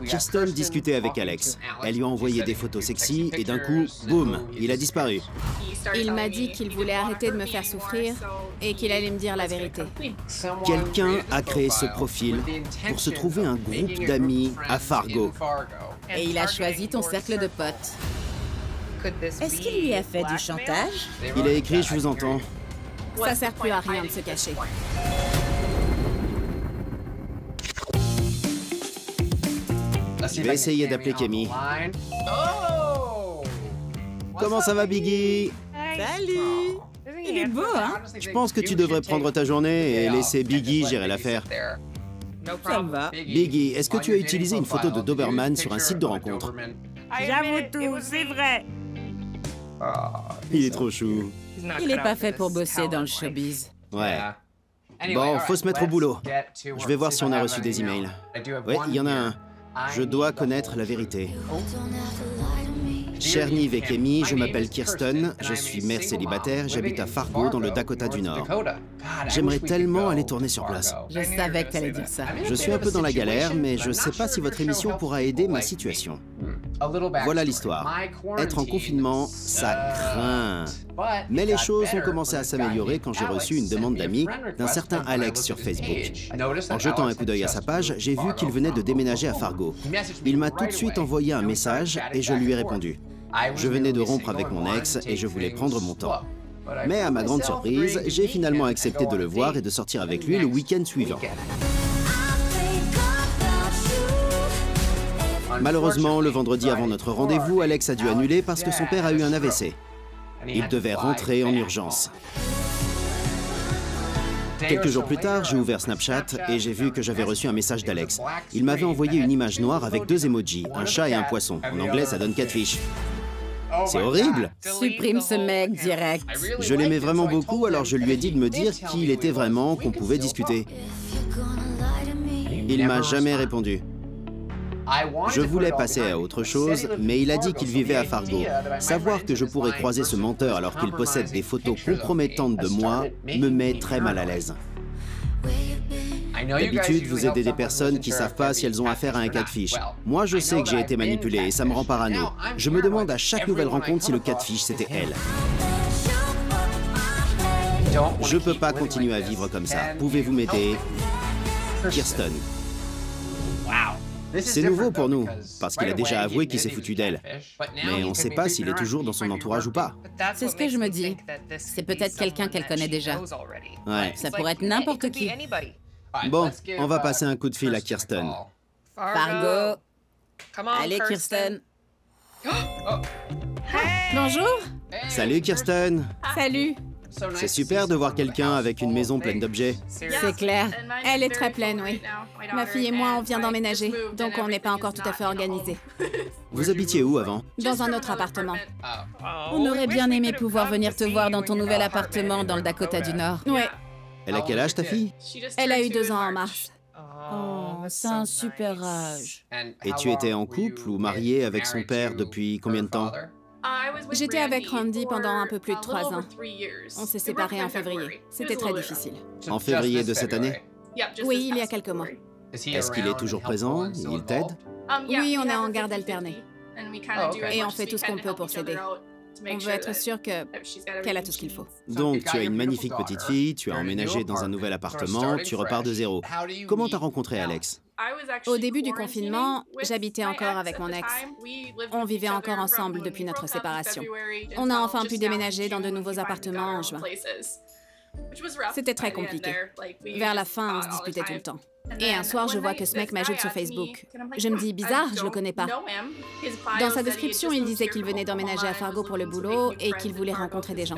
Kirsten discutait avec Alex. Elle lui a envoyé des photos sexy et d'un coup, boum, il a disparu. Il m'a dit qu'il voulait arrêter de me faire souffrir et qu'il allait me dire la vérité. Quelqu'un a créé ce profil pour se trouver un groupe d'amis à Fargo. Et il a choisi ton cercle de potes. Est-ce qu'il lui a fait du chantage? Il a écrit « Je vous entends ». Ça sert plus à rien de se cacher. Je vais essayer d'appeler Cammy. Comment ça va, Biggie? Salut! Il est beau, hein? Je pense que tu devrais prendre ta journée et laisser Biggie gérer l'affaire. Ça me va. Biggie, est-ce que tu as utilisé une photo de Doberman sur un site de rencontre? J'avoue tout, c'est vrai. Il est trop chou. Il est pas fait pour bosser dans le showbiz. Ouais. Bon, faut se mettre au boulot. Je vais voir si on a reçu des emails. Ouais, il y en a un. Je dois connaître la vérité. Chère Nive et Cammy, je m'appelle Kirsten, je suis mère célibataire, j'habite à Fargo, dans le Dakota du Nord. J'aimerais tellement aller tourner sur place. Je savais que t'allais dire ça. Je suis un peu dans la galère, mais je sais pas si votre émission pourra aider ma situation. Voilà l'histoire. Être en confinement, ça craint. Mais les choses ont commencé à s'améliorer quand j'ai reçu une demande d'amis d'un certain Alex sur Facebook. En jetant un coup d'œil à sa page, j'ai vu qu'il venait de déménager à Fargo. Il m'a tout de suite envoyé un message et je lui ai répondu. Je venais de rompre avec mon ex et je voulais prendre mon temps. Mais à ma grande surprise, j'ai finalement accepté de le voir et de sortir avec lui le week-end suivant. Malheureusement, le vendredi avant notre rendez-vous, Alex a dû annuler parce que son père a eu un AVC. Il devait rentrer en urgence. Quelques jours plus tard, j'ai ouvert Snapchat et j'ai vu que j'avais reçu un message d'Alex. Il m'avait envoyé une image noire avec 2 emojis, un chat et un poisson. En anglais, ça donne catfish. C'est horrible! Supprime ce mec direct. Je l'aimais vraiment beaucoup, alors je lui ai dit de me dire qui il était vraiment, qu'on pouvait discuter. Il m'a jamais répondu. Je voulais passer à autre chose, mais il a dit qu'il vivait à Fargo. Savoir que je pourrais croiser ce menteur alors qu'il possède des photos compromettantes de moi me met très mal à l'aise. D'habitude, vous aidez des personnes qui savent pas si elles ont affaire à un catfish. Moi, je sais que j'ai été manipulé et ça me rend parano. Je me demande à chaque nouvelle rencontre si le catfish, c'était elle. Je peux pas continuer à vivre comme ça. Pouvez-vous m'aider? Kirsten. C'est nouveau pour nous, parce qu'il a déjà avoué qu'il s'est foutu d'elle. Mais on sait pas s'il est toujours dans son entourage ou pas. C'est ce que je me dis. C'est peut-être quelqu'un qu'elle connaît déjà. Ouais. Ça pourrait être n'importe qui. Bon, on va passer un coup de fil à Kirsten. Fargo. Allez, Kirsten. Bonjour. Salut Kirsten. Salut. C'est super de voir quelqu'un avec une maison pleine d'objets. C'est clair. Elle est très pleine, oui. Ma fille et moi, on vient d'emménager, donc on n'est pas encore tout à fait organisés. Vous habitiez où avant? Dans un autre appartement. On aurait bien aimé pouvoir venir te voir dans ton nouvel appartement dans le Dakota du Nord. Ouais, Elle a quel âge ta fille? elle a eu 2 ans en mars. Oh, c'est un super âge. Et tu étais en couple ou mariée avec son père depuis combien de temps? J'étais avec Randy pendant un peu plus de 3 ans. On s'est séparés en février. C'était très difficile. En février de cette année? Oui, il y a quelques mois. Est-ce qu'il est toujours présent? Il t'aide? Oui, on est en garde alternée. Et on fait tout ce qu'on peut pour s'aider. On veut être sûr qu'elle a tout ce qu'il faut. Donc, tu as une magnifique petite fille, tu as emménagé dans un nouvel appartement, tu repars de zéro. Comment t'as rencontré Alex? Au début du confinement, j'habitais encore avec mon ex. On vivait encore ensemble depuis notre séparation. On a enfin pu déménager dans de nouveaux appartements en juin. C'était très compliqué. Vers la fin, on se disputait tout le temps. Et un soir, je vois que ce mec m'ajoute sur Facebook. Je me dis, bizarre, je le connais pas. Dans sa description, il disait qu'il venait d'emménager à Fargo pour le boulot et qu'il voulait rencontrer des gens.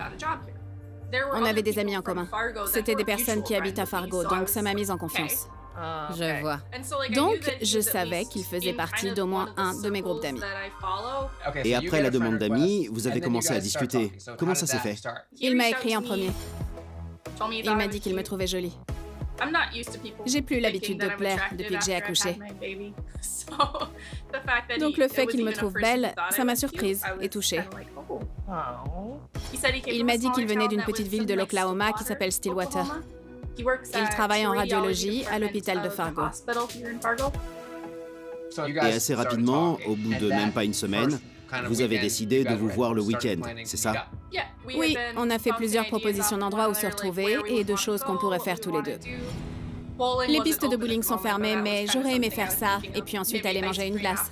On avait des amis en commun. C'était des personnes qui habitent à Fargo, donc ça m'a mise en confiance. Je vois. Donc, je savais qu'il faisait partie d'au moins un de mes groupes d'amis. Et après la demande d'amis, vous avez commencé à discuter. Comment ça s'est fait? Il m'a écrit en premier. Il m'a dit qu'il me trouvait jolie. J'ai plus l'habitude de plaire depuis que j'ai accouché. Donc le fait qu'il me trouve belle, ça m'a surprise et touchée. Il m'a dit qu'il venait d'une petite ville de l'Oklahoma qui s'appelle Stillwater. Il travaille en radiologie à l'hôpital de Fargo. Et assez rapidement, au bout de même pas une semaine, vous avez décidé de vous voir le week-end, c'est ça? Oui, on a fait plusieurs propositions d'endroits où se retrouver et de choses qu'on pourrait faire tous les deux. Les pistes de bowling sont fermées, mais j'aurais aimé faire ça et puis ensuite aller manger une glace.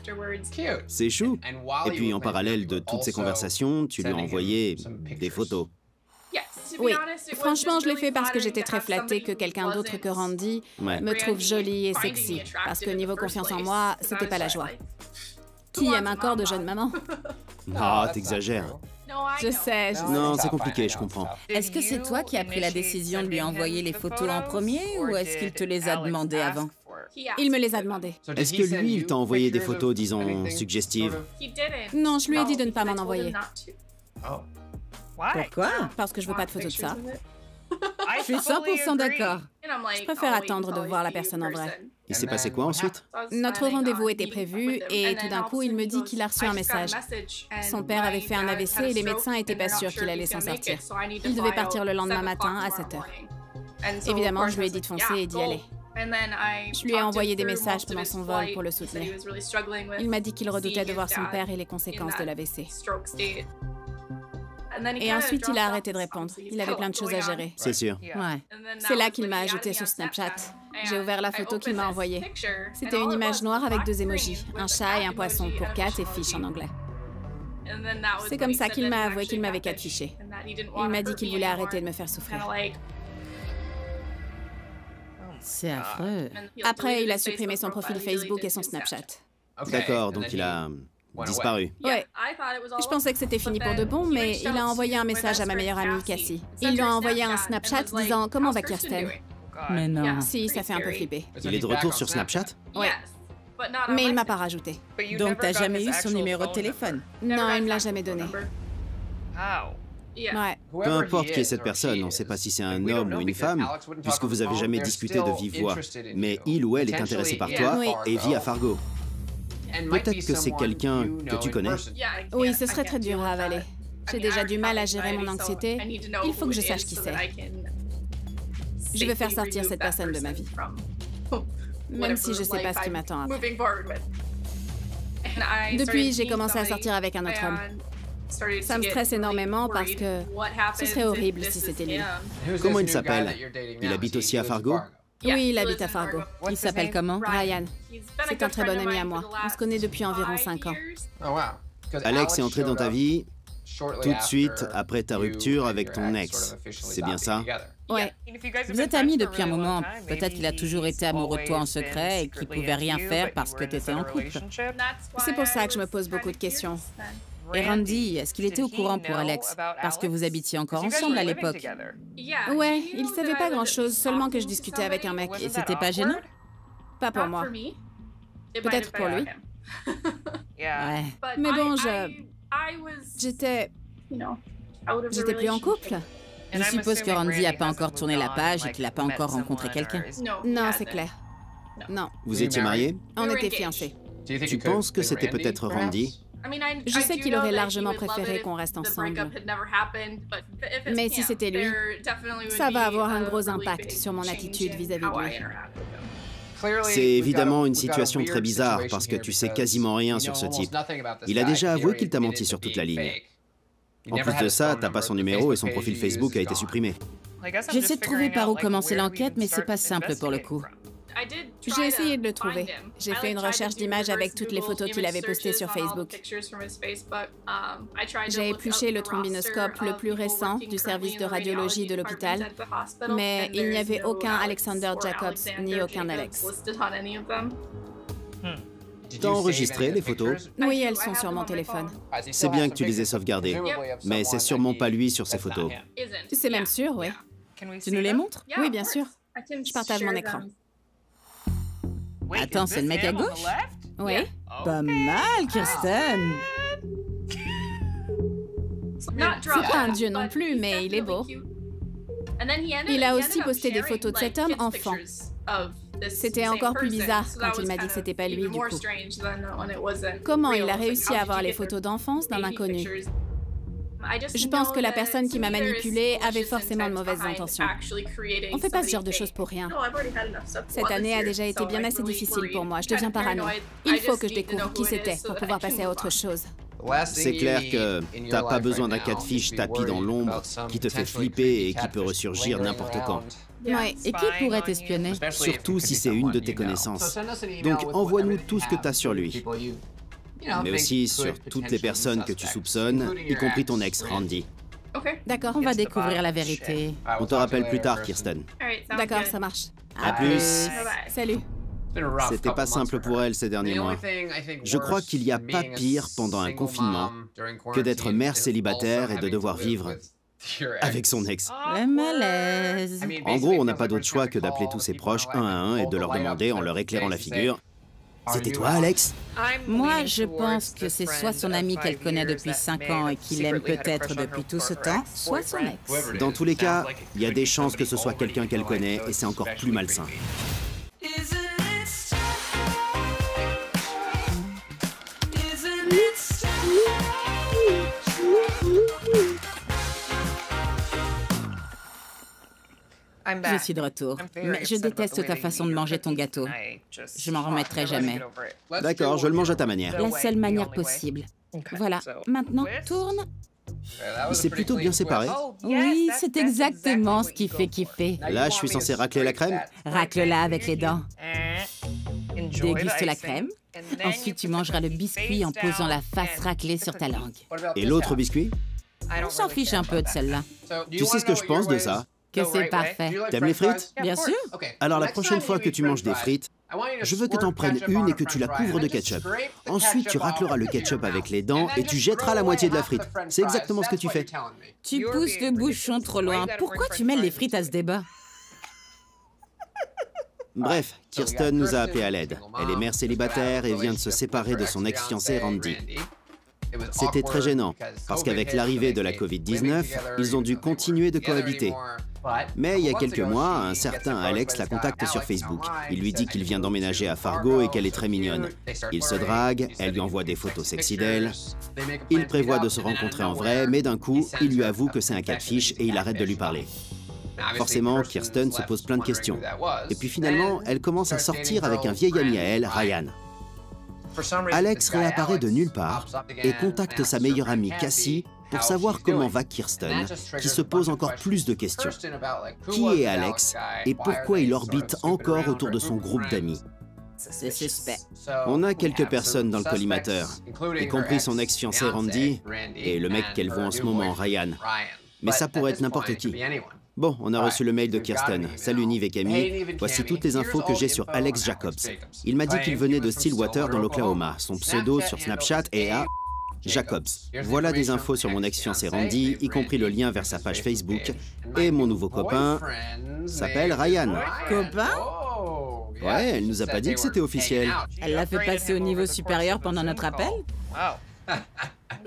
C'est chou. Et puis en parallèle de toutes ces conversations, tu lui as envoyé des photos. Oui, franchement, je l'ai fait parce que j'étais très flattée que quelqu'un d'autre que Randy me trouve jolie et sexy. Parce que niveau confiance en moi, c'était pas la joie. Qui aime un corps de jeune maman? Ah, t'exagères. Je sais, Non, c'est compliqué, je comprends. Est-ce que c'est toi qui as pris la décision de lui envoyer les photos en premier ou est-ce qu'il te les a demandées avant? Il me les a pourquoi? Est-ce que lui, il t'a envoyé des photos, disons, suggestives? Non, je lui ai dit de ne pas m'en envoyer. Pourquoi? Parce que je veux pas de photos de ça. Je suis 100% d'accord. Je préfère attendre de voir la personne en vrai. Il s'est passé quoi ensuite? Notre rendez-vous était prévu et tout d'un coup, il me dit qu'il a reçu un message. Son père avait fait un AVC et les médecins n'étaient pas sûrs qu'il allait s'en sortir. Il devait partir le lendemain matin à 7 h. Évidemment, je lui ai dit de foncer et d'y aller. Je lui ai envoyé des messages pendant son vol pour le soutenir. Il m'a dit qu'il redoutait de voir son père et les conséquences de l'AVC. Et ensuite, il a arrêté de répondre. Il avait plein de choses à gérer. C'est sûr. Ouais. C'est là qu'il m'a ajouté sur Snapchat. J'ai ouvert la photo qu'il m'a envoyée. C'était une image noire avec 2 emojis, un chat et un poisson pour cat et fish en anglais. C'est comme ça qu'il m'a avoué qu'il m'avait catfiché. Il m'a dit qu'il voulait arrêter de me faire souffrir. C'est affreux. Après, il a supprimé son profil Facebook et son Snapchat. D'accord, donc il a disparu. Ouais. Je pensais que c'était fini pour de bon, mais il a envoyé un message à ma meilleure amie, Cassie. Il lui a envoyé un Snapchat disant « Comment va Kirsten ?» Mais non. Si, ça fait un peu flipper. Il est de retour sur Snapchat? Ouais. Mais il m'a pas rajouté. Donc t'as jamais eu son numéro de téléphone? Non, il me l'a jamais donné. Ouais. Peu importe qui est cette personne, on ne sait pas si c'est un homme ou une femme, puisque vous avez jamais discuté de vive voix. Mais il ou elle est intéressé par toi Oui. et vit à Fargo. Peut-être que c'est quelqu'un que tu connais. Oui, ce serait très dur à avaler. J'ai déjà du mal à gérer mon anxiété. Il faut que je sache qui c'est. Je veux faire sortir cette personne de ma vie. Même si je sais pas ce qui m'attend après. Depuis, j'ai commencé à sortir avec un autre homme. Ça me stresse énormément parce que ce serait horrible si c'était lui. Comment il s'appelle? Il habite aussi à Fargo? Oui, il habite à Fargo. Il s'appelle comment? Ryan. C'est un très bon ami à moi. On se connaît depuis environ 5 ans. Alex est entré dans ta vie tout de suite après ta rupture avec ton ex. C'est bien ça? Ouais. Vous êtes amis depuis un moment. Peut-être qu'il a toujours été amoureux de toi en secret et qu'il pouvait rien faire parce que t'étais en couple. C'est pour ça que je me pose beaucoup de questions. Et Randy, est-ce qu'il était au courant pour Alex? Parce que vous habitiez encore ensemble à l'époque. Ouais, il savait pas grand-chose, seulement que je discutais avec un mec. Et c'était pas gênant? Pas pour moi. Peut-être pour lui. Ouais. Mais bon, j'étais plus en couple. Je suppose que Randy n'a pas encore tourné la page et qu'il n'a pas encore rencontré quelqu'un. Non, c'est clair. Non. Vous étiez mariés? On était fiancés. Tu penses que c'était peut-être Randy? Je sais qu'il aurait largement préféré qu'on reste ensemble. Mais si c'était lui, ça va avoir un gros impact sur mon attitude vis-à-vis de lui. C'est évidemment une situation très bizarre parce que tu sais quasiment rien sur ce type. Il a déjà avoué qu'il t'a menti sur toute la ligne. En plus de ça, t'as pas son numéro et son profil Facebook a été supprimé. J'essaie de trouver par où commencer l'enquête, mais c'est pas simple pour le coup. J'ai essayé de le trouver. J'ai fait une recherche d'images avec toutes les photos qu'il avait postées sur Facebook. J'ai épluché le trombinoscope le plus récent du service de radiologie de l'hôpital, mais il n'y avait aucun Alexander Jacobs ni aucun Alex. T'as enregistré les photos? Oui, elles sont sur mon téléphone. C'est bien que tu les aies sauvegardées, mais c'est sûrement pas lui sur ces photos. C'est même sûr, oui. Tu nous les montres? Oui, bien sûr. Je partage mon écran. Attends, c'est le mec à gauche? Oui. Pas mal, Kirsten! C'est pas un dieu non plus, mais il est beau. Il a aussi posté des photos de cet homme enfant. C'était encore plus bizarre quand il m'a dit que c'était pas lui, du coup. Comment il a réussi à avoir les photos d'enfance d'un inconnu? Je pense que la personne qui m'a manipulée avait forcément de mauvaises intentions. On fait pas ce genre de choses pour rien. Cette année a déjà été bien assez difficile pour moi. Je deviens parano. Il faut que je découvre qui c'était pour pouvoir passer à autre chose. C'est clair que t'as pas besoin d'un catfish tapis dans l'ombre qui te fait flipper et qui peut ressurgir n'importe quand. Ouais. Et qui pourrait t'espionner? Surtout si c'est une de tes connaissances. Donc envoie-nous tout ce que t'as sur lui. Mais aussi sur toutes les personnes que tu soupçonnes, y compris ton ex, Randy. D'accord. On va découvrir la vérité. On te rappelle plus tard, Kirsten. D'accord, ça marche. À plus. Salut. C'était pas simple pour elle ces derniers mois. Je crois qu'il n'y a pas pire pendant un confinement que d'être mère célibataire et de devoir vivre avec son ex. Le malaise. En gros, on n'a pas d'autre choix que d'appeler tous ses proches un à un et de leur demander, en leur éclairant la figure, « C'était toi, Alex ?» Moi, je pense que c'est soit son ami qu'elle connaît depuis 5 ans et qu'il aime peut-être depuis tout ce temps, soit son ex. Dans tous les cas, il y a des chances que ce soit quelqu'un qu'elle connaît et c'est encore plus malsain. Je suis de retour, mais je déteste ta façon de manger ton gâteau. Je m'en remettrai jamais. D'accord, je le mange à ta manière. La seule manière possible. Voilà, maintenant, tourne. Il s'est plutôt bien séparé. Oui, c'est exactement ce qui fait kiffer. Là, je suis censé racler la crème. Racle-la avec les dents. Déguste la crème. Ensuite, tu mangeras le biscuit en posant la face raclée sur ta langue. Et l'autre biscuit? On s'en fiche un peu de celle-là. Tu sais ce que je pense de ça? Que c'est parfait. T'aimes les frites? Bien sûr. Alors la prochaine fois que tu manges des frites, je veux que t'en prennes une et que tu la couvres de ketchup. Ensuite, tu racleras le ketchup avec les dents et tu jetteras la moitié de la frite. C'est exactement ce que tu fais. Tu pousses le bouchon trop loin. Pourquoi tu mêles les frites à ce débat? Bref, Kirsten nous a appelé à l'aide. Elle est mère célibataire et vient de se séparer de son ex-fiancé Randy. C'était très gênant, parce qu'avec l'arrivée de la Covid-19, ils ont dû continuer de cohabiter. Mais il y a quelques mois, un certain Alex la contacte sur Facebook. Il lui dit qu'il vient d'emménager à Fargo et qu'elle est très mignonne. Il se drague, elle lui envoie des photos sexy d'elle. Il prévoit de se rencontrer en vrai, mais d'un coup, il lui avoue que c'est un catfish et il arrête de lui parler. Forcément, Kirsten se pose plein de questions. Et puis finalement, elle commence à sortir avec un vieil ami à elle, Ryan. Alex réapparaît de nulle part et contacte sa meilleure amie Cassie pour savoir comment va Kirsten, qui se pose encore plus de questions. Qui est Alex et pourquoi il orbite encore autour de son groupe d'amis? C'est suspect. On a quelques personnes dans le collimateur, y compris son ex-fiancé Randy et le mec qu'elle voit en ce moment, Ryan. Mais ça pourrait être n'importe qui. Bon, on a reçu le mail de Kirsten. Salut Nive et Camille. Voici toutes les infos que j'ai sur Alex Jacobs. Il m'a dit qu'il venait de Stillwater dans l'Oklahoma. Son pseudo sur Snapchat est Jacobs. Voilà des infos sur mon ex-fiancé Randy, y compris le lien vers sa page Facebook. Et mon nouveau copain s'appppelle Ryan. Copain? Ouais, elle nous a pas dit que c'était officiel. Elle l'a fait passer au niveau supérieur pendant notre appel?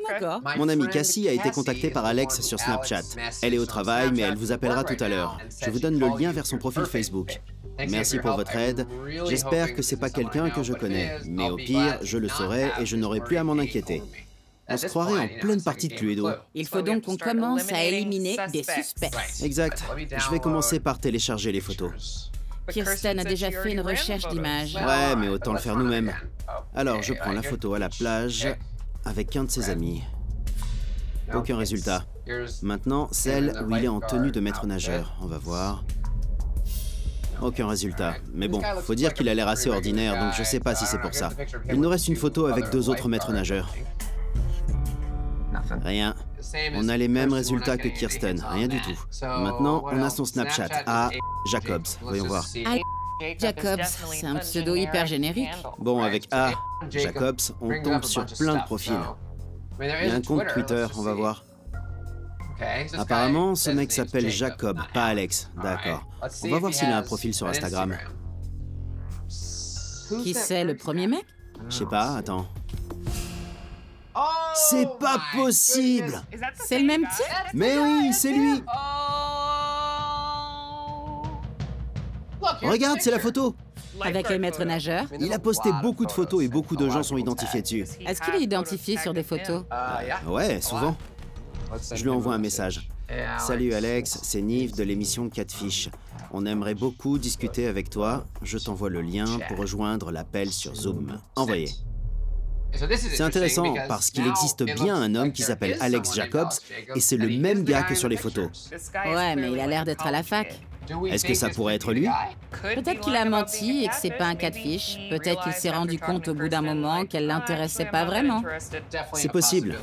D'accord. Mon amie Cassie a été contactée par Alex sur Snapchat. Elle est au travail, mais elle vous appellera tout à l'heure. Je vous donne le lien vers son profil Facebook. Merci pour votre aide. J'espère que c'est pas quelqu'un que je connais, mais au pire, je le saurai et je n'aurai plus à m'en inquiéter. On se croirait en pleine partie de Cluedo. Il faut donc qu'on commence à éliminer des suspects. Exact. Je vais commencer par télécharger les photos. Kirsten a déjà fait une recherche d'images. Ouais, mais autant le faire nous-mêmes. Alors, je prends la photo à la plage avec un de ses amis. Aucun résultat. Maintenant, celle où il est en tenue de maître nageur. On va voir. Aucun résultat. Mais bon, faut dire qu'il a l'air assez ordinaire, donc je sais pas si c'est pour ça. Il nous reste une photo avec 2 autres maîtres nageurs. Rien. On a les mêmes résultats que Kirsten, rien du tout. Maintenant, on a son Snapchat, Jacobs. Voyons voir. Jacobs, c'est un pseudo hyper générique. Bon, avec Jacobs, on tombe sur plein de profils. Il y a un compte Twitter, on va voir. Apparemment, ce mec s'appelle Jacob, pas Alex. D'accord. On va voir s'il a un profil sur Instagram. Qui c'est, le premier mec? Je sais pas, attends. C'est pas possible! C'est le même type? Mais oui, c'est lui! Regarde, c'est la photo! Avec les maîtres nageurs? Il a posté beaucoup de photos et beaucoup de gens sont identifiés dessus. Est-ce qu'il est identifié sur des photos? Ouais, souvent. Je lui envoie un message. Salut Alex, c'est Nive de l'émission Catfish. On aimerait beaucoup discuter avec toi. Je t'envoie le lien pour rejoindre l'appel sur Zoom. Envoyé. C'est intéressant parce qu'il existe bien un homme qui s'appelle Alex Jacobs et c'est le même gars que sur les photos. Ouais, mais il a l'air d'être à la fac. Est-ce que ça pourrait être lui? Peut-être qu'il a menti et que c'est pas un catfish. Peut-être qu'il s'est rendu compte au bout d'un moment qu'elle l'intéressait pas vraiment. C'est possible.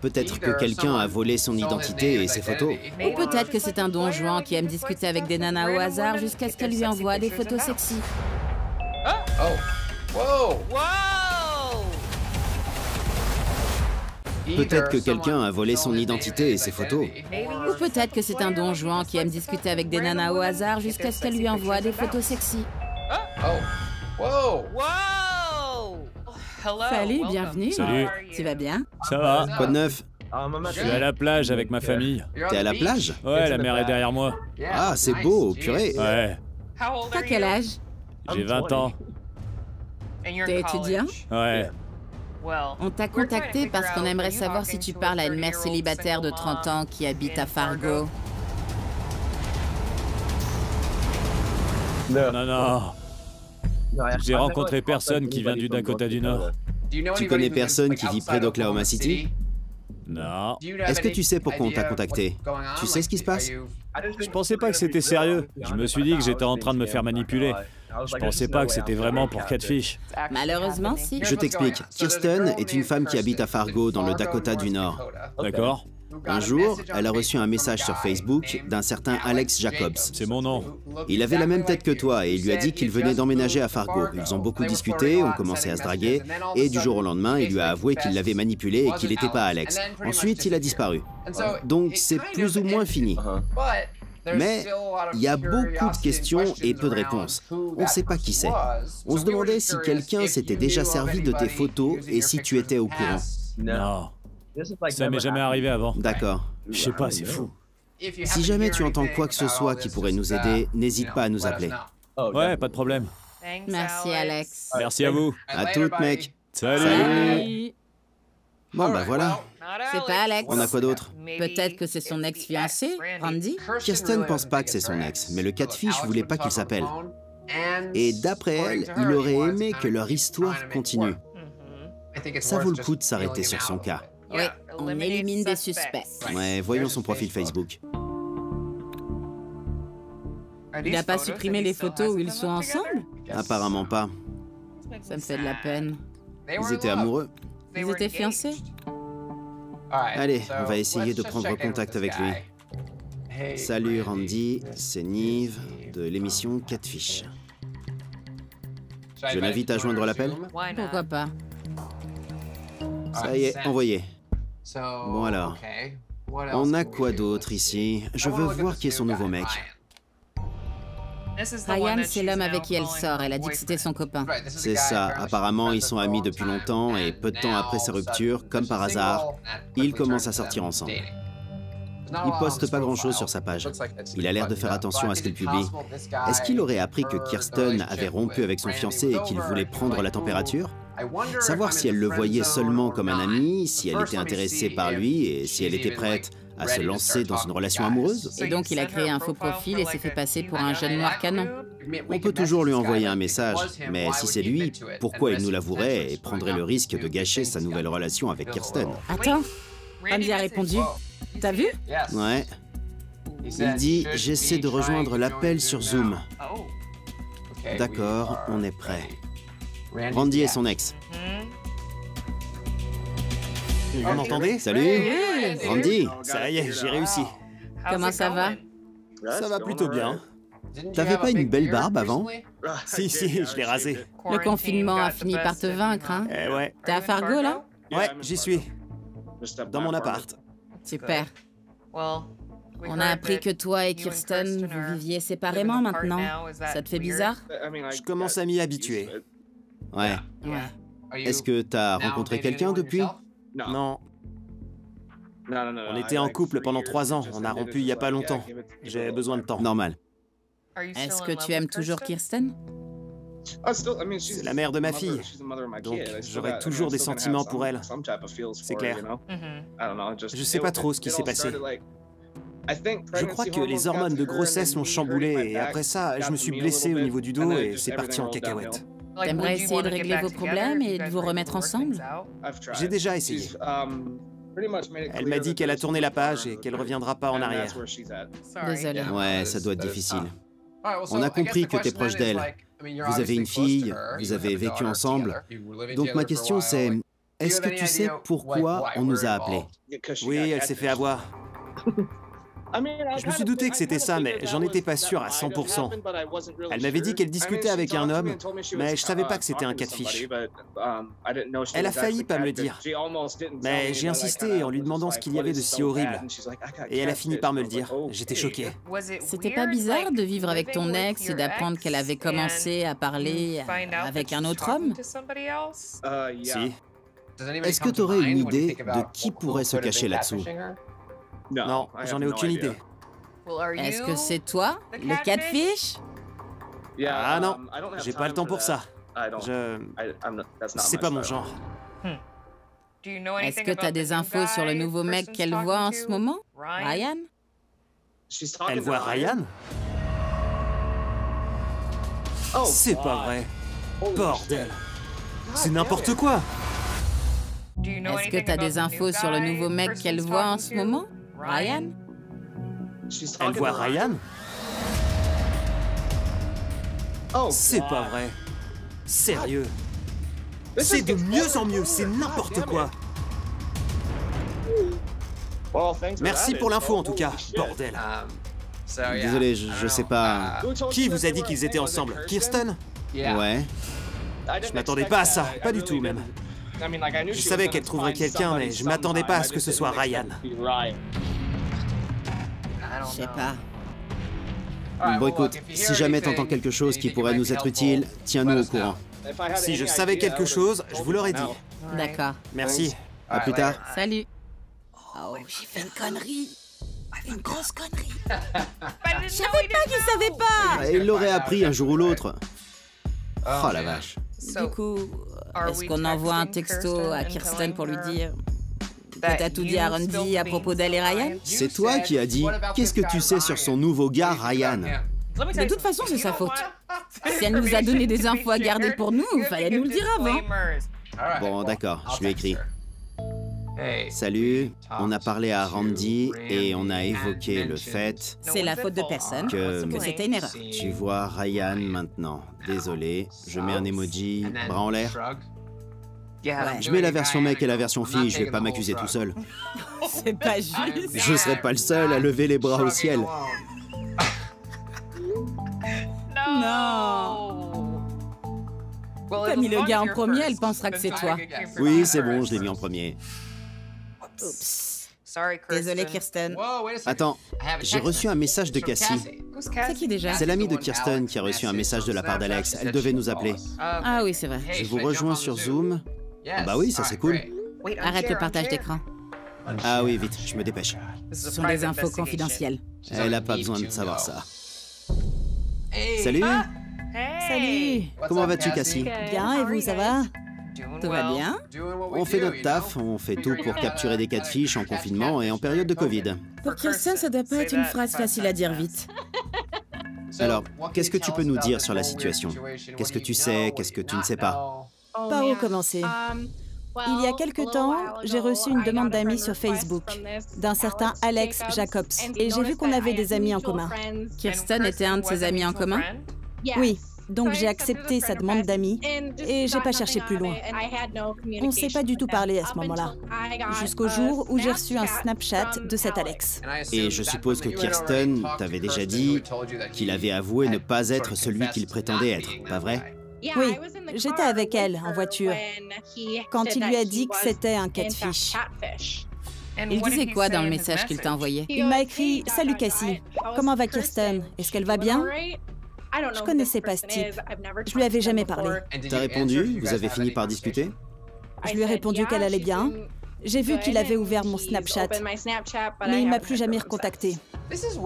Peut-être que quelqu'un a volé son identité et ses photos. Ou peut-être que c'est un don Juan qui aime discuter avec des nanas au hasard jusqu'à ce qu'elle lui envoie des photos sexy. Peut-être que quelqu'un a volé son identité et ses photos. Ou peut-être que c'est un don Juan qui aime discuter avec des nanas au hasard jusqu'à ce qu'elle lui envoie des photos sexy. Salut, bienvenue. Salut. Tu vas bien? Ça va? Quoi de neuf? Je suis à la plage avec ma famille. T'es à la plage? Ouais, la mer est derrière moi. Ah, c'est beau, purée. Ouais, T'as quel âge? j'ai 20 ans. T'es étudiant? Ouais. On t'a contacté parce qu'on aimerait savoir si tu parles à une mère célibataire de 30 ans qui habite à Fargo. Non. J'ai rencontré personne qui vient du Dakota du Nord. Tu connais personne qui vit près d'Oklahoma City? Non. Est-ce que tu sais pourquoi on t'a contacté? Tu sais ce qui se passe? Je pensais pas que c'était sérieux. Je me suis dit que j'étais en train de me faire manipuler. Je pensais pas que c'était vraiment pour Catfish. Malheureusement, si. Je t'explique. Kirsten est une femme qui habite à Fargo, dans le Dakota du Nord. D'accord? Un jour, elle a reçu un message sur Facebook d'un certain Alex Jacobs. C'est mon nom. Il avait la même tête que toi et il lui a dit qu'il venait d'emménager à Fargo. Ils ont beaucoup discuté, ont commencé à se draguer, et du jour au lendemain, il lui a avoué qu'il l'avait manipulé et qu'il n'était pas Alex. Ensuite, il a disparu. Donc, c'est plus ou moins fini. Mais il y a beaucoup de questions et peu de réponses. On ne sait pas qui c'est. On se demandait si quelqu'un s'était déjà servi de tes photos et si tu étais au courant. Non. Ça m'est jamais arrivé avant. D'accord. Je sais pas, c'est fou. Si jamais tu entends quoi que ce soit qui pourrait nous aider, n'hésite pas à nous appeler. Ouais, pas de problème. Merci, Alex. Merci à vous. À toutes, mec. Salut. Bon, bah voilà. C'est pas Alex. On a quoi d'autre? Peut-être que c'est son ex-fiancé, Randy? Kirsten pense pas que c'est son ex, mais le catfish voulait pas qu'il s'appelle. Et d'après elle, il aurait aimé que leur histoire continue. Ça vaut le coup de s'arrêter sur son cas. Oui, on élimine des suspects. Ouais, voyons son profil Facebook. Il n'a pas supprimé les photos où ils sont ensemble? Apparemment pas. Ça me fait de la peine. Ils étaient amoureux. Ils étaient fiancés? Allez, on va essayer de prendre contact avec lui. Salut Randy, c'est Nive de l'émission Catfish. Je l'invite à joindre l'appel? Pourquoi pas? Ça y est, envoyé. Bon alors, on a quoi d'autre ici? Je veux voir qui est son nouveau mec. Ryan, c'est l'homme avec qui elle sort. Elle a dit que c'était son copain. C'est ça, apparemment ils sont amis depuis longtemps et peu de temps après sa rupture, comme par hasard, ils commencent à sortir ensemble. Il poste pas grand-chose sur sa page. Il a l'air de faire attention à ce qu'il publie. Est-ce qu'il aurait appris que Kirsten avait rompu avec son fiancé et qu'il voulait prendre la température? Savoir si elle le voyait seulement comme un ami, si elle était intéressée par lui et si elle était prête à se lancer dans une relation amoureuse. Et donc il a créé un faux profil et s'est fait passer pour un jeune noir canon. On peut toujours lui envoyer un message, mais si c'est lui, pourquoi il nous l'avouerait et prendrait le risque de gâcher sa nouvelle relation avec Kirsten? Attends, Randy a répondu. T'as vu? Ouais. Il dit « J'essaie de rejoindre l'appel sur Zoom ». D'accord, on est prêt. Randy est son ex. Vous m'entendez? Salut! Randy! Ça y est, j'ai réussi. Comment ça va? Ça va plutôt bien. T'avais pas une belle barbe avant? Si, je l'ai rasé. Le confinement a fini par te vaincre, hein? Eh ouais. T'es à Fargo, là? Ouais, j'y suis. Dans mon appart. Super. On a appris que toi et Kirsten, vous viviez séparément maintenant. Ça te fait bizarre? Je commence à m'y habituer. Ouais. Ouais. Est-ce que t'as rencontré quelqu'un depuis? Non. On était en couple pendant 3 ans. On a rompu il y a pas longtemps. J'ai besoin de temps. Normal. Est-ce que tu aimes toujours Kirsten? C'est la mère de ma fille, donc j'aurai toujours des sentiments pour elle. C'est clair. Je sais pas trop ce qui s'est passé. Je crois que les hormones de grossesse l'ont chamboulé et après ça, je me suis blessé au niveau du dos et c'est parti en cacahuète. T'aimerais essayer de régler vos problèmes et de vous remettre ensemble? J'ai déjà essayé. Elle m'a dit qu'elle a tourné la page et qu'elle reviendra pas en arrière. Désolée. Ouais, ça doit être difficile. On a compris que t'es proche d'elle. Vous avez une fille, vous avez vécu ensemble. Donc ma question c'est, est-ce que tu sais pourquoi on nous a appelés? Oui, elle s'est fait avoir. Je me suis douté que c'était ça, mais j'en étais pas sûr à 100%. Elle m'avait dit qu'elle discutait avec un homme, mais je savais pas que c'était un catfish. Elle a failli pas me le dire, mais j'ai insisté en lui demandant ce qu'il y avait de si horrible. Et elle a fini par me le dire. J'étais choqué. C'était pas bizarre de vivre avec ton ex et d'apprendre qu'elle avait commencé à parler avec un autre homme? Si. Est-ce que tu aurais une idée de qui pourrait se cacher là-dessous? Non, j'en ai aucune idée. Est-ce que c'est toi, le catfish? Ah non, j'ai pas le temps pour ça. C'est pas mon genre. Est-ce que t'as des infos sur le nouveau mec qu'elle voit en ce moment, Ryan? Elle voit Ryan? C'est pas vrai. Bordel. C'est n'importe quoi. Est-ce que t'as des infos sur le nouveau mec qu'elle voit en ce moment, Ryan? Elle voit Ryan? C'est pas vrai. Sérieux. C'est de mieux en mieux, c'est n'importe quoi. Merci pour l'info en tout cas, bordel. Désolé, je sais pas... Qui vous a dit qu'ils étaient ensemble? Kirsten? Ouais. Je m'attendais pas à ça, pas du tout même. Je savais qu'elle trouverait quelqu'un, mais je m'attendais pas à ce que ce soit Ryan. Je sais pas. Bon écoute, si jamais t'entends quelque chose qui pourrait nous être utile, tiens-nous au courant. Si je savais quelque chose, je vous l'aurais dit. D'accord. Merci. À plus tard. Salut. Oh, j'ai fait une connerie. Une grosse connerie. Je savais pas qu'il savait pas. Il l'aurait appris un jour ou l'autre. Oh la vache. Du coup, est-ce qu'on envoie un texto à Kirsten pour lui dire que t'as tout dit à Randy à propos d'elle et Ryan? C'est toi qui as dit. Qu'est-ce que tu sais sur son nouveau gars, Ryan? De toute façon, c'est sa faute. Si elle nous a donné des infos à garder pour nous, fallait nous le dire avant. Bon, d'accord, je lui ai écrit. Salut, on a parlé à Randy et on a évoqué le fait... C'est la faute de personne, que c'était une erreur. Tu vois Ryan maintenant. Désolé, je mets un emoji, bras en l'air. Je mets la version mec et la version fille, je vais pas m'accuser tout seul. C'est pas juste. Je serai pas le seul à lever les bras au ciel. Non. T'as mis le gars en premier, elle pensera que c'est toi. Oui, c'est bon, je l'ai mis en premier. Oups. Désolé, Kirsten. Attends, j'ai reçu un message de Cassie. C'est qui déjà? C'est l'amie de Kirsten qui a reçu un message de la part d'Alex. Elle devait nous appeler. Ah oui, c'est vrai. Je vous rejoins sur Zoom. Bah oui, ça c'est cool. Arrête le partage d'écran. Ah oui, vite, je me dépêche. Ce sont des infos confidentielles. Elle a pas besoin de savoir ça. Salut. Salut. Comment vas-tu, Cassie? Bien, et vous, ça va? Tout va bien? On fait notre taf, on fait tout pour capturer des catfish en confinement et en période de Covid. Pour Kirsten, ça doit pas être une phrase facile à dire vite. Alors, qu'est-ce que tu peux nous dire sur la situation? Qu'est-ce que tu sais? Qu'est-ce que tu ne sais pas? Par où commencer? Il y a quelque temps, j'ai reçu une demande d'amis sur Facebook d'un certain Alex Jacobs et j'ai vu qu'on avait des amis en commun. Kirsten était un de ses amis en commun? Oui, donc j'ai accepté sa demande d'amis et j'ai pas cherché plus loin. On s'est pas du tout parlé à ce moment-là, jusqu'au jour où j'ai reçu un Snapchat de cet Alex. Et je suppose que Kirsten t'avait déjà dit qu'il avait avoué ne pas être celui qu'il prétendait être, pas vrai? Oui, j'étais avec elle en voiture quand il lui a dit que c'était un catfish. Il disait quoi dans le message qu'il t'a envoyé? Il m'a écrit « Salut Cassie, comment va Kirsten? Est-ce qu'elle va bien ?» Je connaissais pas ce type. Je lui avais jamais parlé. T'as répondu? Vous avez fini par discuter? Je lui ai répondu qu'elle allait bien. J'ai vu qu'il avait ouvert mon Snapchat, mais il m'a plus jamais recontacté.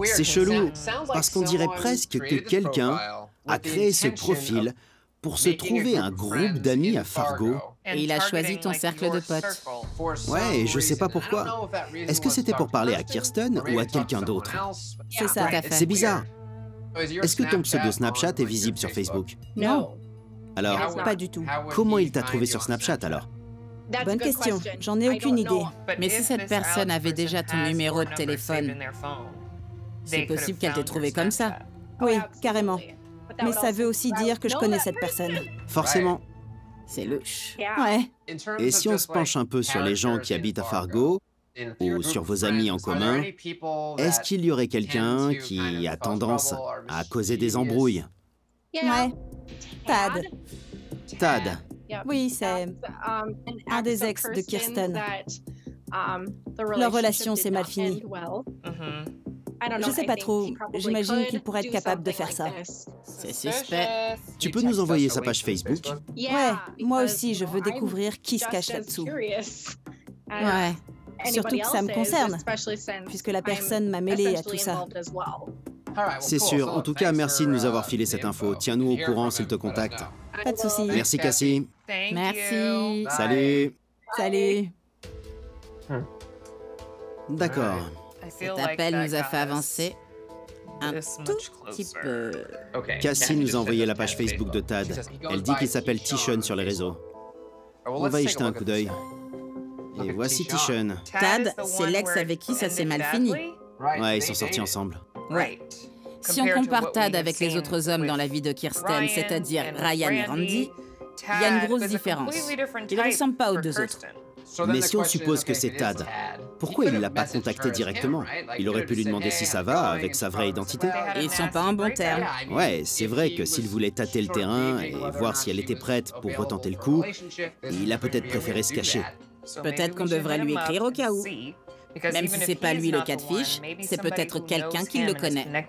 C'est chelou, parce qu'on dirait presque que quelqu'un a créé ce profil Pour se trouver un groupe d'amis à Fargo? Et il a choisi ton cercle de potes. Ouais, et je sais pas pourquoi. Est-ce que c'était pour parler à Kirsten ou à quelqu'un d'autre? C'est ça. Tout à fait. C'est bizarre. Est-ce que ton pseudo Snapchat est visible sur Facebook? Non, Alors, pas du tout. comment il t'a trouvé sur Snapchat alors? Bonne question. J'en ai aucune idée. Mais si cette personne avait déjà ton numéro de téléphone, c'est possible qu'elle t'ait trouvé comme ça. Oui, carrément. Mais ça veut aussi dire que je connais cette personne. Forcément. C'est louche. Ouais. Et si on se penche un peu sur les gens qui habitent à Fargo, ou sur vos amis en commun, est-ce qu'il y aurait quelqu'un qui a tendance à causer des embrouilles? Ouais. Tad. Tad. Oui, c'est un des ex de Kirsten. Leur relation s'est mal finie. Je sais pas trop. J'imagine qu'il pourrait être capable de faire ça. C'est suspect. Tu peux nous envoyer sa page Facebook? Ouais, moi aussi, je veux découvrir qui se cache là-dessous. Ouais. Surtout que ça me concerne, puisque la personne m'a mêlée à tout ça. C'est sûr. En tout cas, merci de nous avoir filé cette info. Tiens-nous au courant s'il te contacte. Pas de souci. Merci, Cassie. Merci. Salut. Salut. D'accord. Cet appel nous a fait avancer un tout petit peu. Cassie nous a envoyé la page Facebook de Tad. Elle dit qu'il s'appelle Tishon sur les réseaux. On va y jeter un coup d'œil. Et voici Tishon. Tad, c'est l'ex avec qui ça s'est mal fini. Ouais, ils sont sortis ensemble. Ouais. Si on compare Tad avec les autres hommes dans la vie de Kirsten, c'est-à-dire Ryan et Randy, il y a une grosse différence. Il ne ressemble pas aux deux autres. Mais si on suppose que c'est Tad, pourquoi il ne l'a pas contacté directement? Il aurait pu lui demander si ça va avec sa vraie identité. Et ils sont pas en bon terme. Ouais, c'est vrai que s'il voulait tâter le terrain et voir si elle était prête pour retenter le coup, il a peut-être préféré se cacher. Peut-être qu'on devrait lui écrire au cas où. Même si c'est pas lui le catfish, c'est peut-être quelqu'un qui le connaît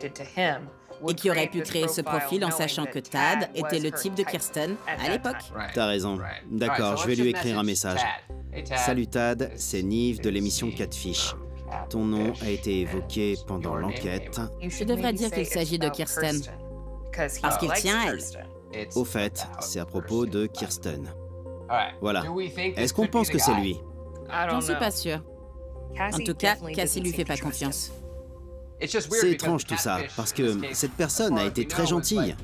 et qui aurait pu créer ce profil en sachant que Tad était le type de Kirsten à l'époque. T'as raison. D'accord, je vais lui écrire un message. Salut Tad, c'est Nive de l'émission Catfish. Ton nom a été évoqué pendant l'enquête. Je devrais dire qu'il s'agit de Kirsten, parce qu'il tient à elle. Au fait, c'est à propos de Kirsten. Voilà. Est-ce qu'on pense que c'est lui? J'en suis pas sûre. En tout cas, Cassie lui fait pas confiance. C'est étrange tout ça, parce que cette personne a été très gentille.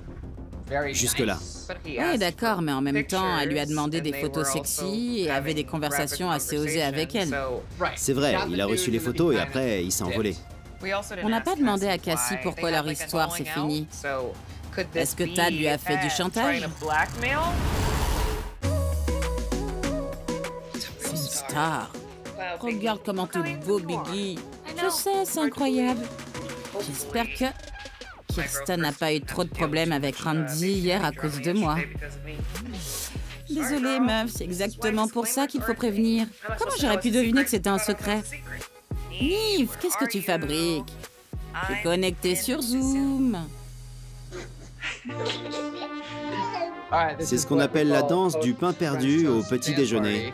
Jusque-là. Oui, d'accord, mais en même temps, elle lui a demandé des photos sexy et avait des conversations assez osées avec elle. C'est vrai, il a reçu les photos et après, il s'est envolé. On n'a pas demandé à Cassie pourquoi leur histoire s'est finie. Est-ce que Tad lui a fait du chantage? C'est une star. Regarde comment t'es beau, Biggie. Je sais, c'est incroyable. J'espère que Kirsten n'a pas eu trop de problèmes avec Randy hier à cause de moi. Désolée, meuf, c'est exactement pour ça qu'il faut prévenir. Comment j'aurais pu deviner que c'était un secret? Nive, qu'est-ce que tu fabriques? Tu es connecté sur Zoom. C'est ce qu'on appelle la danse du pain perdu au petit déjeuner.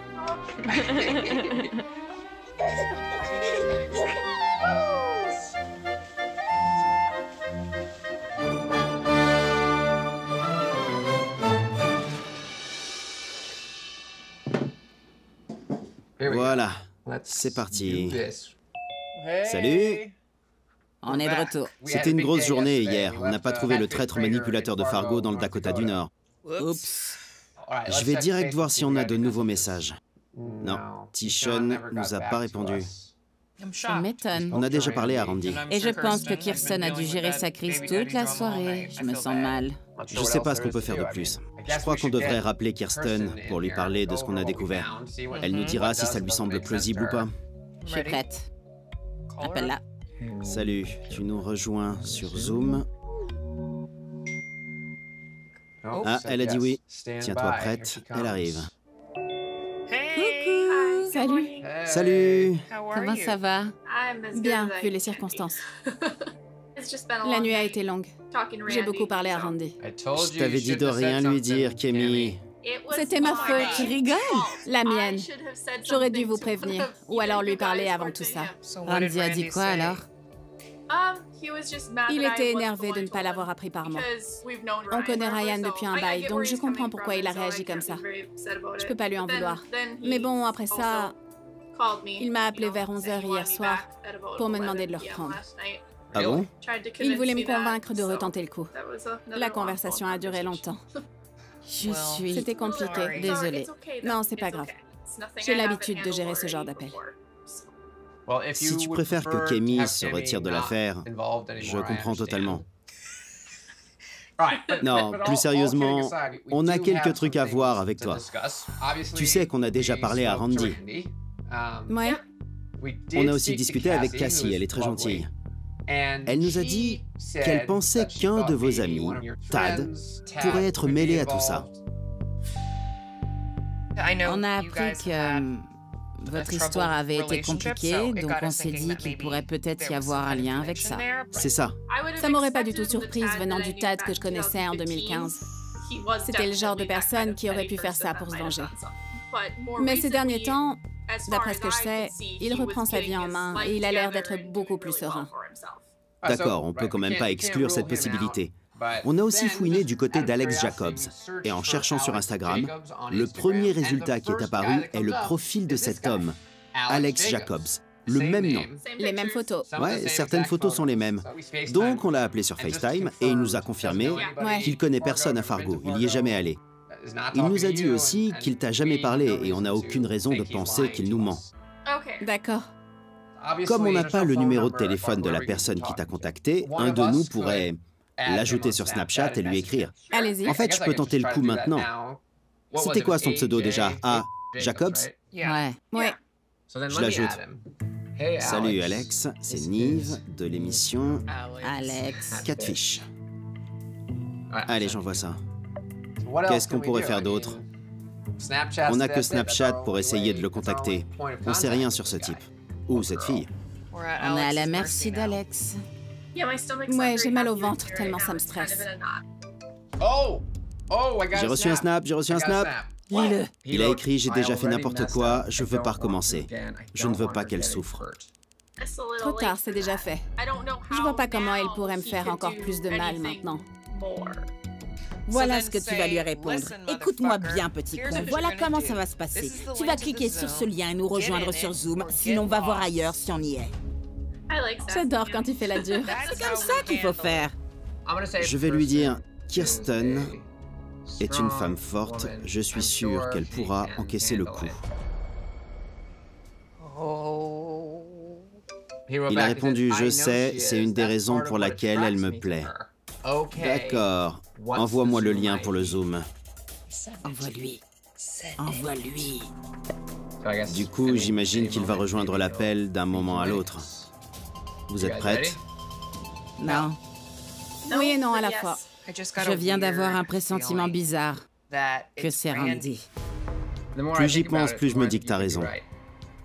Voilà, c'est parti. Salut! On est de retour. C'était une grosse journée hier. On n'a pas trouvé le traître manipulateur de Fargo dans le Dakota du Nord. Oups. Je vais direct voir si on a de nouveaux messages. Non, Tishon nous a pas répondu. Ça m'étonne. On a déjà parlé à Randy. Et je pense que Kirsten a dû gérer sa crise toute la soirée. Je me sens mal. Je sais pas ce qu'on peut faire de plus. Je crois qu'on devrait rappeler Kirsten pour lui parler de ce qu'on a découvert. Elle nous dira si ça lui semble plausible ou pas. Je suis prête. Appelle-la. Salut, tu nous rejoins sur Zoom. Ah, elle a dit oui. Tiens-toi prête, elle arrive. Coucou. Salut. Salut! Comment ça va? Bien, vu les circonstances. La nuit a été longue. J'ai beaucoup parlé à Randy. Je t'avais dit de rien lui dire, Kémy. C'était ma faute. Tu rigoles? La mienne. J'aurais dû vous prévenir, ou alors lui parler avant tout ça. Randy a dit quoi alors? Il était énervé de ne pas l'avoir appris par moi. On connaît Ryan depuis un bail, donc je comprends pourquoi il a réagi comme ça. Je peux pas lui en vouloir. Mais bon, après ça, il m'a appelé vers 11h hier soir pour me demander de le reprendre. Ah bon? Il voulait me convaincre de retenter le coup. La conversation a duré longtemps. C'était compliqué, désolée. Non, c'est pas grave. J'ai l'habitude de gérer ce genre d'appel. Si tu préfères que Kemi se retire de l'affaire, je comprends totalement. Non, plus sérieusement, on a quelques trucs à voir avec toi. Tu sais qu'on a déjà parlé à Randy. Ouais. On a aussi discuté avec Cassie, elle est très gentille. Elle nous a dit qu'elle pensait qu'un de vos amis, Tad, pourrait être mêlé à tout ça. On a appris que votre histoire avait été compliquée, donc on s'est dit qu'il pourrait peut-être y avoir un lien avec ça. C'est ça. Ça m'aurait pas du tout surprise venant du Tad que je connaissais en 2015. C'était le genre de personne qui aurait pu faire ça pour se venger. Mais ces derniers temps, d'après ce que je sais, il reprend sa vie en main et il a l'air d'être beaucoup plus serein. D'accord, on peut quand même pas exclure cette possibilité. On a aussi fouiné du côté d'Alex Jacobs. Et en cherchant sur Instagram, le premier résultat qui est apparu est le profil de cet homme, Alex Jacobs. Le même nom. Les mêmes photos. Ouais, certaines photos sont les mêmes. Donc on l'a appelé sur FaceTime et il nous a confirmé qu'il connaît personne à Fargo, il n'y est jamais allé. Il nous a dit aussi qu'il t'a jamais parlé et on n'a aucune raison de penser qu'il nous ment. D'accord. Comme on n'a pas le numéro de téléphone de la personne qui t'a contacté, un de nous pourrait l'ajouter sur Snapchat et lui écrire. Allez-y. En fait, je peux tenter le coup maintenant. C'était quoi son pseudo déjà? Ah, Jacobs? Ouais. Ouais. Je l'ajoute. Salut Alex, c'est Nive de l'émission Alex. Catfish. Allez, j'envoie ça. Qu'est-ce qu'on pourrait faire d'autre? On n'a que Snapchat pour essayer de le contacter. On sait rien sur ce type. Ou cette fille. On est à la merci d'Alex. Ouais, j'ai mal au ventre tellement ça me stresse. J'ai reçu un snap, j'ai reçu un snap. Lis-le. Il a écrit « J'ai déjà fait n'importe quoi, je veux pas recommencer. Je ne veux pas qu'elle souffre. » Trop tard, c'est déjà fait. Je vois pas comment il pourrait me faire encore plus de mal maintenant. Voilà ce que tu vas lui répondre. Écoute-moi bien, petit con. Voilà comment ça va se passer. Tu vas cliquer sur ce lien et nous rejoindre sur Zoom, sinon on va voir ailleurs si on y est. J'adore quand tu fais la dure. C'est comme ça qu'il faut faire. Je vais lui dire « Kirsten est une femme forte, je suis sûr qu'elle pourra encaisser le coup. » Il a répondu « Je sais, c'est une des raisons pour laquelle elle me plaît. » D'accord, envoie-moi le lien pour le Zoom. Envoie-lui. Envoie-lui. Du coup, j'imagine qu'il va rejoindre l'appel d'un moment à l'autre. Vous êtes prête? Non. Oui et non à la fois. Je viens d'avoir un pressentiment bizarre. Que c'est Randy. Plus j'y pense, plus je me dis que t'as raison.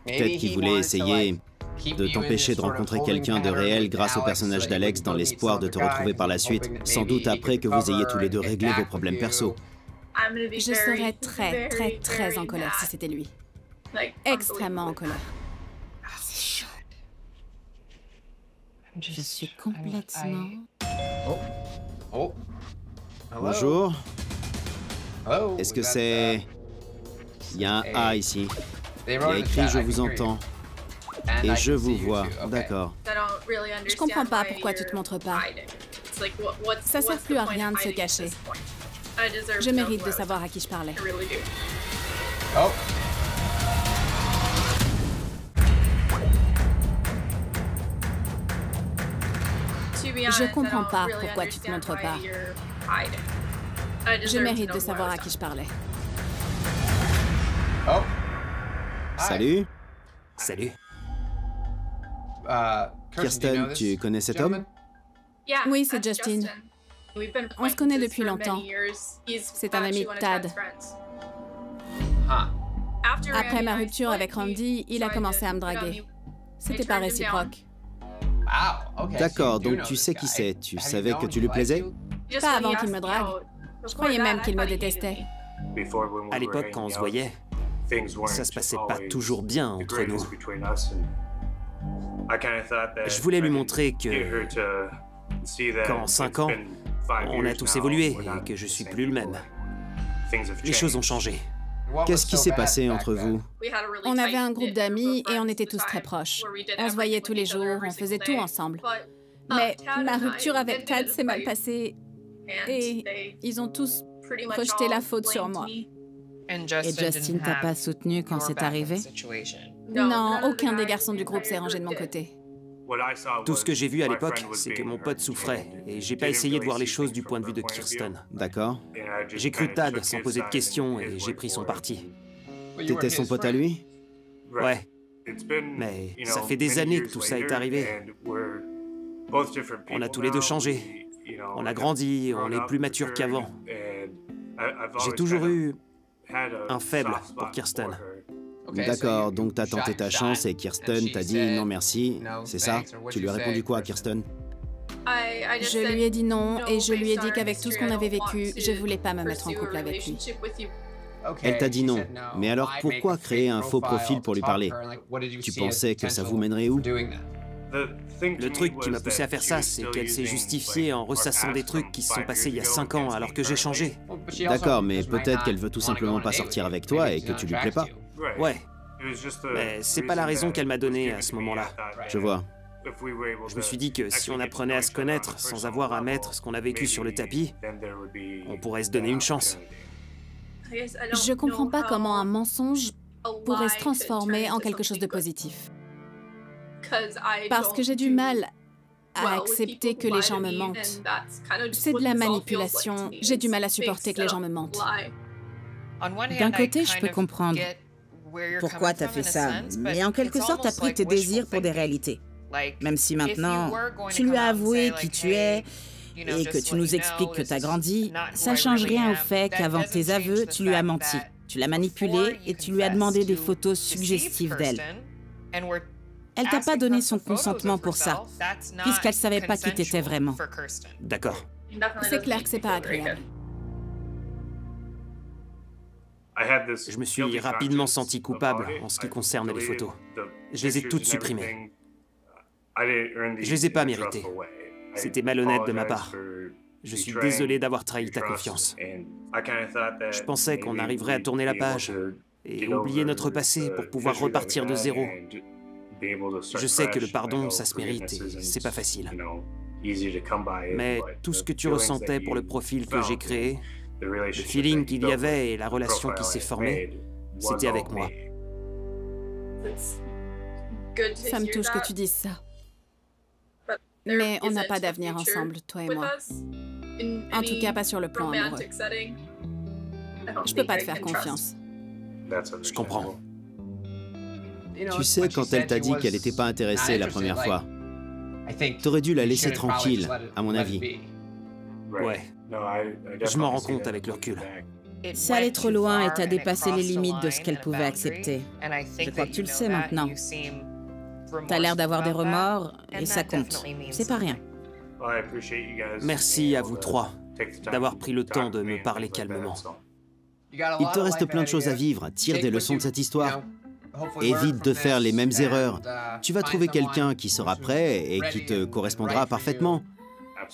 Peut-être qu'il voulait essayer de t'empêcher de rencontrer quelqu'un de réel grâce au personnage d'Alex dans l'espoir de te retrouver par la suite, sans doute après que vous ayez tous les deux réglé vos problèmes perso. Je serais très, très, très en colère si c'était lui. Extrêmement en colère. C'est chaud. Je suis complètement... Bonjour. Est-ce que c'est... Il y a un A ici. Il y a écrit « Je vous entends ». Et je vous vois. D'accord. Je comprends pas pourquoi tu te montres pas. Ça sert plus à rien de se cacher. Je mérite de savoir à qui je parlais. Je comprends pas pourquoi tu te montres pas. Je mérite de savoir à qui je parlais. Salut. Salut. Kirsten, tu connais cet homme? Oui, c'est Justin. On se connaît depuis longtemps. C'est un ami de Tad. Après ma rupture avec Randy, il a commencé à me draguer. C'était pas réciproque. D'accord, donc tu sais qui c'est. Tu savais que tu lui plaisais? Pas avant qu'il me drague. Je croyais même qu'il me détestait. À l'époque, quand on se voyait, ça se passait pas toujours bien entre nous. Je voulais lui montrer que, qu'en 5 ans, on a tous évolué et que je suis plus le même. Les choses ont changé. Qu'est-ce qui s'est passé entre vous? On avait un groupe d'amis et on était tous très proches. On se voyait tous les jours, on faisait tout ensemble. Mais ma rupture avec Tad s'est mal passée et ils ont tous rejeté la faute sur moi. Et Justin t'a pas soutenu quand c'est arrivé? Non, aucun des garçons du groupe s'est rangé de mon côté. Tout ce que j'ai vu à l'époque, c'est que mon pote souffrait, et j'ai pas essayé de voir les choses du point de vue de Kirsten. D'accord. J'ai cru Tad sans poser de questions, et j'ai pris son parti. T'étais son pote à lui? Ouais. Mais ça fait des années que tout ça est arrivé. On a tous les deux changé. On a grandi, on est plus mature qu'avant. J'ai toujours eu un faible pour Kirsten. D'accord, donc t'as tenté ta chance et Kirsten t'a dit non merci, c'est ça? Tu lui as répondu quoi, Kirsten? Je lui ai dit non et je lui ai dit qu'avec tout ce qu'on avait vécu, je voulais pas me mettre en couple avec lui. Elle t'a dit non, mais alors pourquoi créer un faux profil pour lui parler? Tu pensais que ça vous mènerait où? Le truc qui m'a poussé à faire ça, c'est qu'elle s'est justifiée en ressassant des trucs qui se sont passés il y a 5 ans alors que j'ai changé. D'accord, mais peut-être qu'elle veut tout simplement pas sortir avec toi et que tu lui plais pas. Ouais. Mais c'est pas la raison qu'elle m'a donnée à ce moment-là. Je vois. Je me suis dit que si on apprenait à se connaître sans avoir à mettre ce qu'on a vécu sur le tapis, on pourrait se donner une chance. Je comprends pas comment un mensonge pourrait se transformer en quelque chose de positif. Parce que j'ai du mal à accepter que les gens me mentent. C'est de la manipulation. J'ai du mal à supporter que les gens me mentent. D'un côté, je peux comprendre pourquoi t'as fait ça, mais en quelque sorte, t'as pris tes désirs pour des réalités. Même si maintenant, tu lui as avoué qui tu es et que tu nous expliques que t'as grandi, ça change rien au fait qu'avant tes aveux, tu lui as menti. Tu l'as manipulée et tu lui as demandé des photos suggestives d'elle. Elle t'a pas donné son consentement pour ça, puisqu'elle savait pas qui t'étais vraiment. D'accord. C'est clair que c'est pas agréable. Je me suis rapidement senti coupable en ce qui concerne les photos. Je les ai toutes supprimées. Je les ai pas méritées. C'était malhonnête de ma part. Je suis désolé d'avoir trahi ta confiance. Je pensais qu'on arriverait à tourner la page et oublier notre passé pour pouvoir repartir de zéro. Je sais que le pardon, ça se mérite et c'est pas facile. Mais tout ce que tu ressentais pour le profil que j'ai créé, le feeling qu'il y avait et la relation qui s'est formée, c'était avec moi. Ça me touche que tu dises ça. Mais on n'a pas d'avenir ensemble, toi et moi. En tout cas, pas sur le plan amoureux. Je peux pas te faire confiance. Je comprends. Tu sais, quand elle t'a dit qu'elle n'était pas intéressée la première fois, t'aurais dû la laisser tranquille, à mon avis. Ouais. Je m'en rends compte avec le recul. Ça allait trop loin et t'as dépassé les limites de ce qu'elle pouvait accepter. Je crois que tu le sais maintenant. T'as l'air d'avoir des remords et ça compte. C'est pas rien. Merci à vous trois d'avoir pris le temps de me parler calmement. Il te reste plein de choses à vivre, tire des leçons de cette histoire. Évite de faire les mêmes erreurs. Tu vas trouver quelqu'un qui sera prêt et qui te correspondra parfaitement.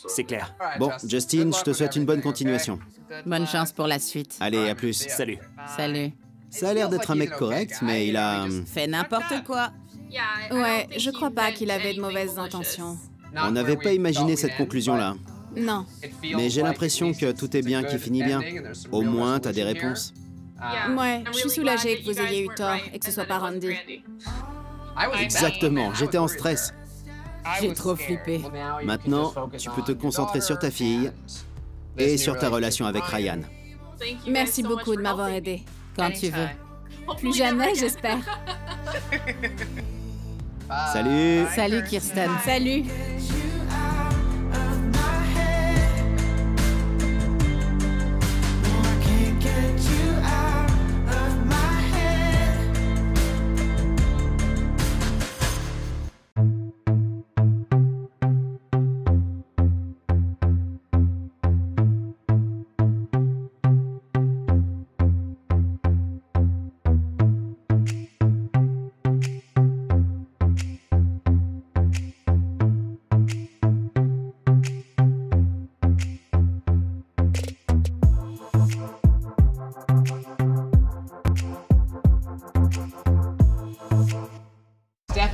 C'est clair. Bon, Justin, je te souhaite une bonne continuation. Bonne chance pour la suite. Allez, à plus. Salut. Salut. Ça a l'air d'être un mec correct, mais il a... Fais n'importe quoi. Ouais, je crois pas qu'il avait de mauvaises intentions. On n'avait pas imaginé cette conclusion-là. Non. Mais j'ai l'impression que tout est bien qui finit bien. Au moins, t'as des réponses. Ouais, je suis soulagée que vous ayez eu tort et que ce soit pas Randy. Exactement, j'étais en stress. J'ai trop flippé. Maintenant, tu peux te concentrer sur ta fille et sur ta relation avec Ryan. Merci beaucoup de m'avoir aidé. Quand tu veux. Plus jamais, j'espère. Salut! Salut Kirsten. Salut!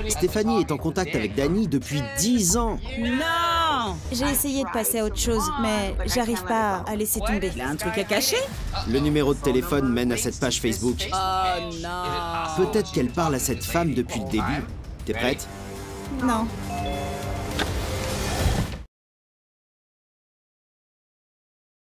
Stéphanie est en contact avec Danny depuis 10 ans. Non! J'ai essayé de passer à autre chose, mais j'arrive pas à laisser tomber. Il a un truc à cacher? Le numéro de téléphone mène à cette page Facebook. Oh non! Peut-être qu'elle parle à cette femme depuis le début. T'es prête? Non.